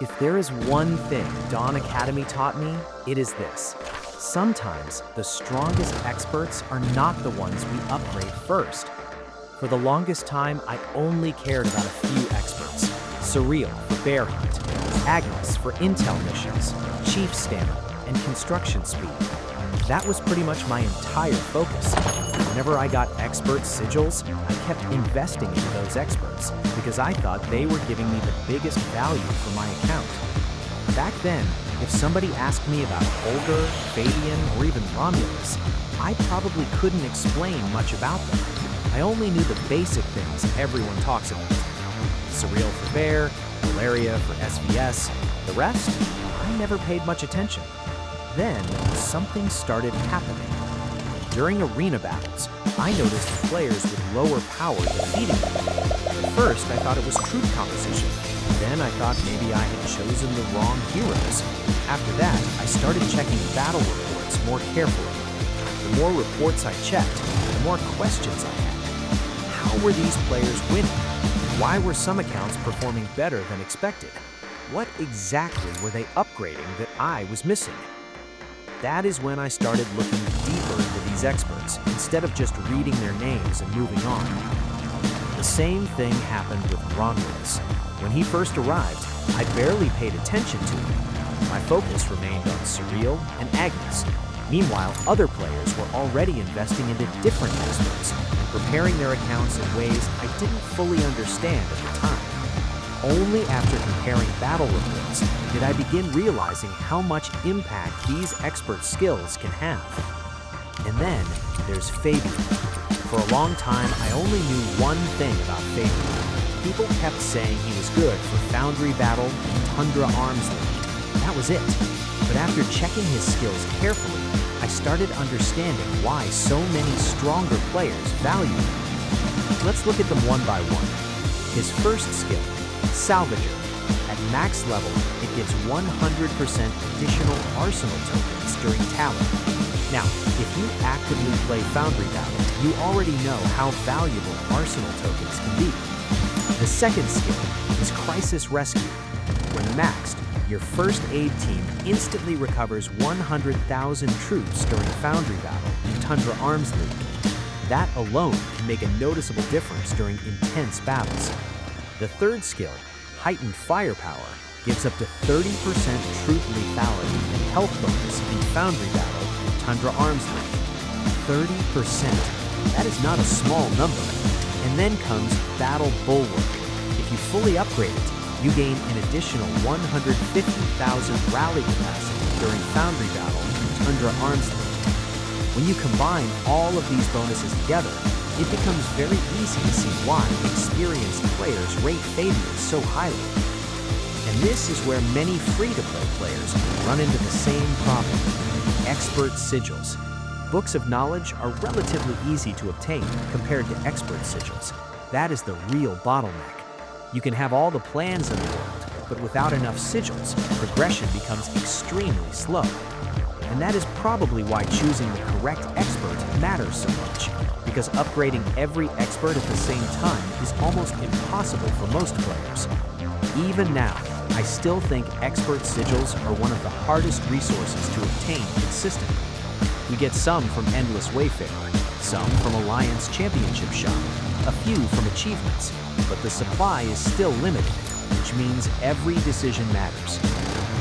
If there is one thing Dawn Academy taught me, it is this. Sometimes the strongest experts are not the ones we upgrade first. For the longest time, I only cared about a few experts. Surreal for bear hunt, Agnes for intel missions, chief stamina, and construction speed. That was pretty much my entire focus. Whenever I got expert sigils, I kept investing into those experts because I thought they were giving me the biggest value for my account. Back then, if somebody asked me about Holger, Fabian, or even Romulus, I probably couldn't explain much about them. I only knew the basic things everyone talks about. Surreal for bear, Malaria for SVS. The rest, I never paid much attention. Then, something started happening. During arena battles, I noticed players with lower power defeating me. At first, I thought it was troop composition. Then I thought maybe I had chosen the wrong heroes. After that, I started checking battle reports more carefully. The more reports I checked, the more questions I had. How were these players winning? Why were some accounts performing better than expected? What exactly were they upgrading that I was missing? That is when I started looking deeper into these experts, instead of just reading their names and moving on. The same thing happened with Romulus. When he first arrived, I barely paid attention to him. My focus remained on Surreal and Agnes. Meanwhile, other players were already investing into different experts and preparing their accounts in ways I didn't fully understand at the time. Only after comparing battle reports did I begin realizing how much impact these expert skills can have. And then there's Fabian. For a long time, I only knew one thing about Fabian. People kept saying he was good for Foundry Battle and Tundra Arms League. That was it. But after checking his skills carefully, I started understanding why so many stronger players value him. Let's look at them one by one. His first skill, Salvager. At max level, it gives 100% additional arsenal tokens during Talon. Now, if you actively play Foundry Battle, you already know how valuable arsenal tokens can be. The second skill is Crisis Rescue. When maxed, your first aid team instantly recovers 100,000 troops during Foundry Battle and Tundra Arms League. That alone can make a noticeable difference during intense battles. The third skill, Heightened Firepower, gives up to 30% troop lethality and health bonus in Foundry Battle and Tundra Arms League. 30%. That is not a small number. And then comes Battle Bulwark. If you fully upgrade it, you gain an additional 150,000 rally capacity during Foundry Battle and Tundra Arms League. When you combine all of these bonuses together, it becomes very easy to see why experienced players rate Fabian so highly. And this is where many free-to-play players run into the same problem: expert sigils. Books of knowledge are relatively easy to obtain compared to expert sigils. That is the real bottleneck. You can have all the plans in the world, but without enough sigils, progression becomes extremely slow. And that is probably why choosing the correct expert matters so much, because upgrading every expert at the same time is almost impossible for most players. Even now, I still think expert sigils are one of the hardest resources to obtain consistently. We get some from Endless Wayfarer, some from Alliance Championship Shop, a few from achievements, but the supply is still limited, which means every decision matters.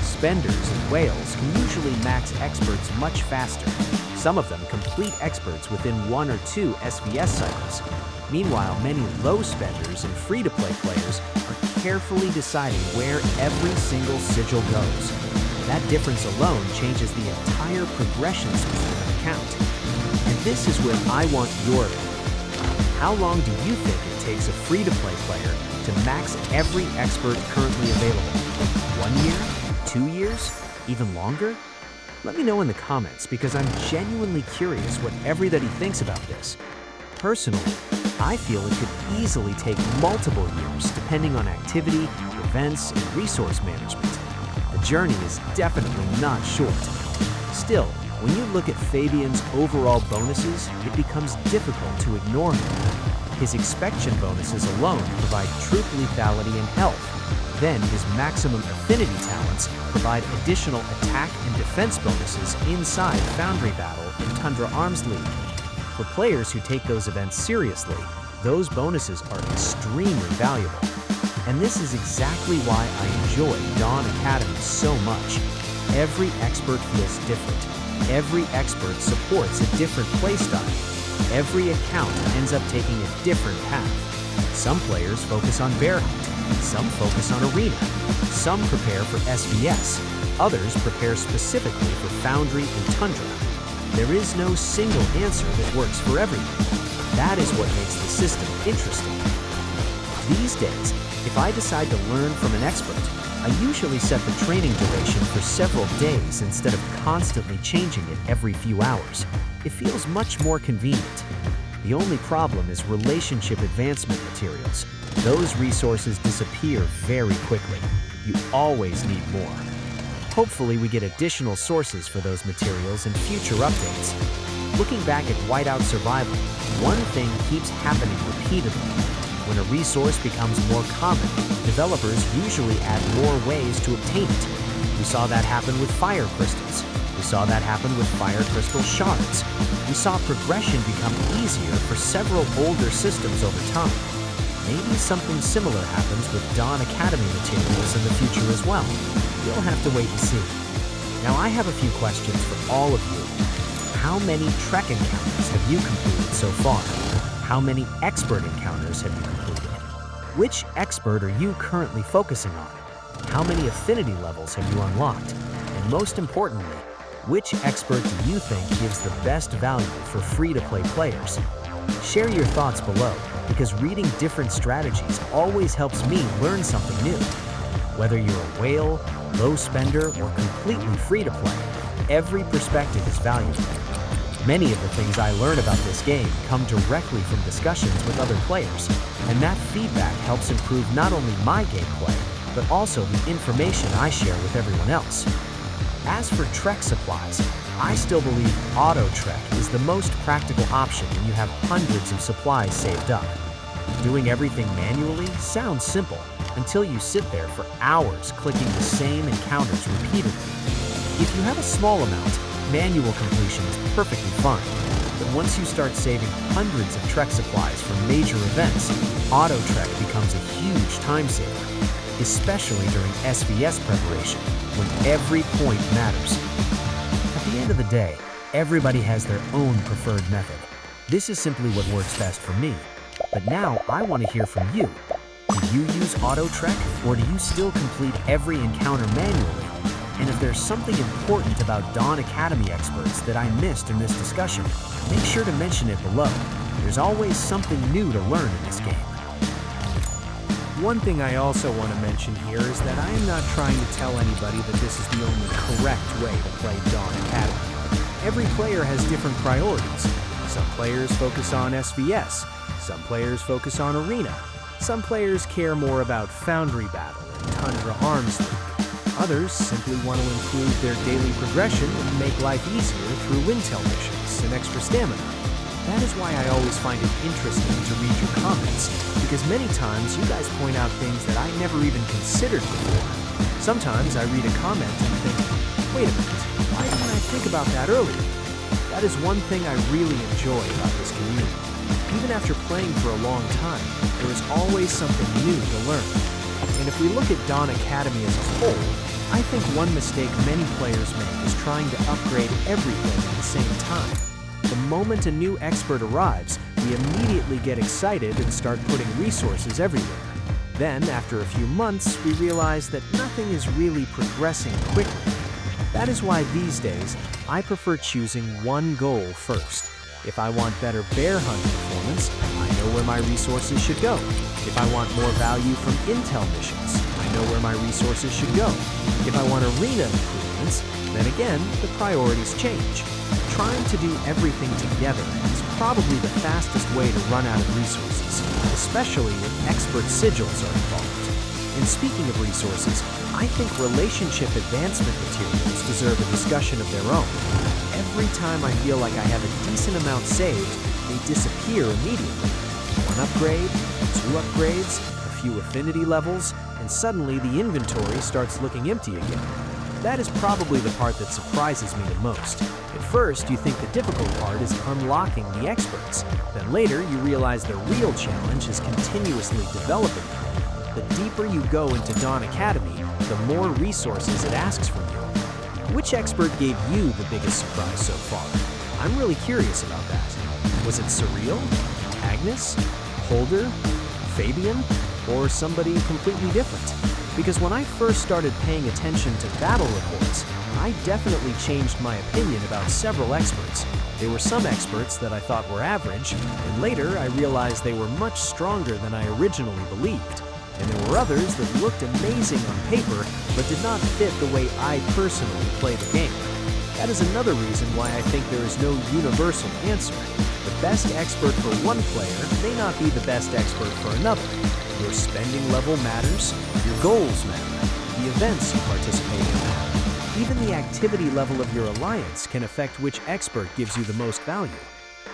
Spenders and whales can usually max experts much faster. Some of them complete experts within 1 or 2 SVS cycles. Meanwhile, many low spenders and free-to-play players are carefully deciding where every single sigil goes. That difference alone changes the entire progression speed of an account. And this is where I want your opinion. How long do you think it takes a free-to-play player to max every expert currently available? 1 year? 2 years? Even longer? Let me know in the comments, because I'm genuinely curious what everybody thinks about this. Personally, I feel it could easily take multiple years depending on activity, events, and resource management. The journey is definitely not short. Still, when you look at Fabian's overall bonuses, it becomes difficult to ignore him. His Expectation bonuses alone provide troop lethality and health. Then his maximum affinity talents provide additional attack and defense bonuses inside Foundry Battle and Tundra Arms League. For players who take those events seriously, those bonuses are extremely valuable. And this is exactly why I enjoy Dawn Academy so much. Every expert feels different. Every expert supports a different playstyle. Every account ends up taking a different path. Some players focus on bear hunt, some focus on arena, some prepare for SVS, others prepare specifically for Foundry and Tundra. There is no single answer that works for everyone. That is what makes the system interesting. These days, if I decide to learn from an expert, I usually set the training duration for several days instead of constantly changing it every few hours. It feels much more convenient. The only problem is relationship advancement materials. Those resources disappear very quickly. You always need more. Hopefully we get additional sources for those materials in future updates. Looking back at Whiteout Survival, one thing keeps happening repeatedly. When a resource becomes more common, developers usually add more ways to obtain it. We saw that happen with fire crystals. We saw that happen with fire crystal shards. We saw progression become easier for several older systems over time. Maybe something similar happens with Dawn Academy materials in the future as well. We'll have to wait and see. Now I have a few questions for all of you. How many Trek encounters have you completed so far? How many expert encounters have you completed? Which expert are you currently focusing on? How many affinity levels have you unlocked? And most importantly, which expert do you think gives the best value for free-to-play players? Share your thoughts below, because reading different strategies always helps me learn something new. Whether you're a whale, low spender, or completely free-to-play, every perspective is valuable. Many of the things I learn about this game come directly from discussions with other players, and that feedback helps improve not only my gameplay, but also the information I share with everyone else. As for Trek supplies, I still believe Auto Trek is the most practical option when you have hundreds of supplies saved up. Doing everything manually sounds simple, until you sit there for hours clicking the same encounters repeatedly. If you have a small amount, manual completion is perfectly fine, but once you start saving hundreds of Trek supplies for major events, Auto Trek becomes a huge time saver, especially during SVS preparation, when every point matters. At the end of the day, everybody has their own preferred method. This is simply what works best for me. But now I want to hear from you. Do you use Auto Trek, or do you still complete every encounter manually? And if there's something important about Dawn Academy experts that I missed in this discussion, make sure to mention it below. There's always something new to learn in this game. One thing I also want to mention here is that I am not trying to tell anybody that this is the only correct way to play Dawn Academy. Every player has different priorities. Some players focus on SVS, some players focus on Arena, some players care more about Foundry Battle and Tundra Arms League. Others simply want to improve their daily progression and make life easier through intel missions and extra stamina. That is why I always find it interesting to read your comments, because many times you guys point out things that I never even considered before. Sometimes I read a comment and think, wait a minute, why didn't I think about that earlier? That is one thing I really enjoy about this community. Even after playing for a long time, there is always something new to learn. And if we look at Dawn Academy as a whole, I think one mistake many players make is trying to upgrade everything at the same time. The moment a new expert arrives, we immediately get excited and start putting resources everywhere. Then, after a few months, we realize that nothing is really progressing quickly. That is why these days, I prefer choosing one goal first. If I want better bear hunt performance, I know where my resources should go. If I want more value from intel missions, I know where my resources should go. If I want arena improvements, then again, the priorities change. Trying to do everything together is probably the fastest way to run out of resources, especially if expert sigils are involved. And speaking of resources, I think relationship advancement materials deserve a discussion of their own. Every time I feel like I have a decent amount saved, they disappear immediately. One upgrade, two upgrades, a few affinity levels, and suddenly the inventory starts looking empty again. That is probably the part that surprises me the most. At first, you think the difficult part is unlocking the experts. Then later, you realize the real challenge is continuously developing them. The deeper you go into Dawn Academy, the more resources it asks from you. Which expert gave you the biggest surprise so far? I'm really curious about that. Was it Surreal, Agnes, Holder, Fabian, or somebody completely different? Because when I first started paying attention to battle reports, I definitely changed my opinion about several experts. There were some experts that I thought were average, and later I realized they were much stronger than I originally believed. And there were others that looked amazing on paper, but did not fit the way I personally play the game. That is another reason why I think there is no universal answer. The best expert for one player may not be the best expert for another. Your spending level matters, your goals matter, the events you participate in matter. Even the activity level of your alliance can affect which expert gives you the most value.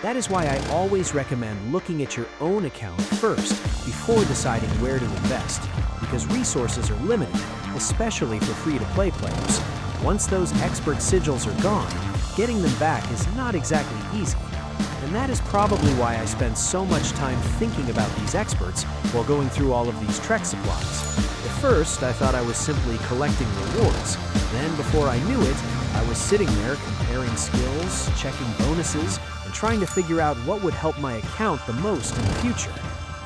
That is why I always recommend looking at your own account first before deciding where to invest, because resources are limited, especially for free-to-play players. Once those expert sigils are gone, getting them back is not exactly easy. And that is probably why I spend so much time thinking about these experts while going through all of these trek supplies. At first, I thought I was simply collecting rewards. Then, before I knew it, I was sitting there comparing skills, checking bonuses, and trying to figure out what would help my account the most in the future.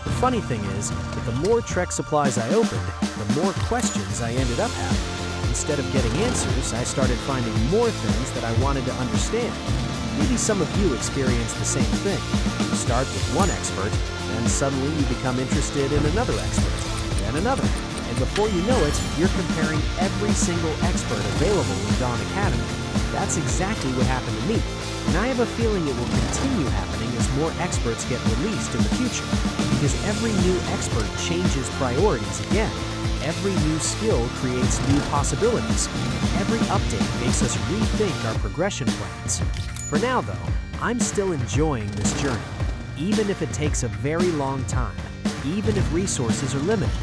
The funny thing is that the more trek supplies I opened, the more questions I ended up having. Instead of getting answers, I started finding more things that I wanted to understand. Maybe some of you experience the same thing. You start with one expert, then suddenly you become interested in another expert, then another. And before you know it, you're comparing every single expert available in Dawn Academy. That's exactly what happened to me. And I have a feeling it will continue happening as more experts get released in the future. Because every new expert changes priorities again. Every new skill creates new possibilities. Every update makes us rethink our progression plans. For now, though, I'm still enjoying this journey, even if it takes a very long time, even if resources are limited,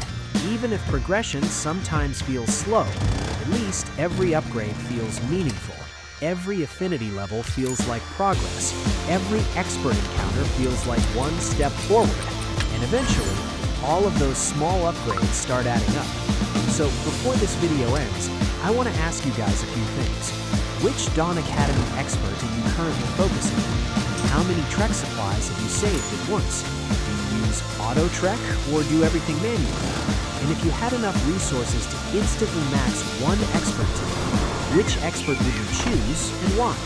even if progression sometimes feels slow. At least every upgrade feels meaningful. Every affinity level feels like progress. Every expert encounter feels like one step forward. And eventually, all of those small upgrades start adding up. So before this video ends, I want to ask you guys a few things. Which Dawn Academy expert are you currently focusing on? How many trek supplies have you saved at once? Do you use auto trek or do everything manually? And if you had enough resources to instantly max one expert today, which expert would you choose and why?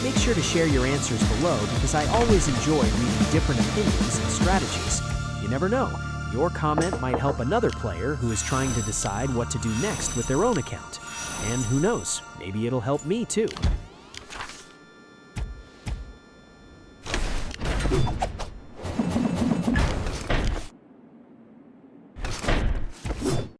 Make sure to share your answers below because I always enjoy reading different opinions and strategies. You never know, your comment might help another player who is trying to decide what to do next with their own account. And who knows, maybe it'll help me too.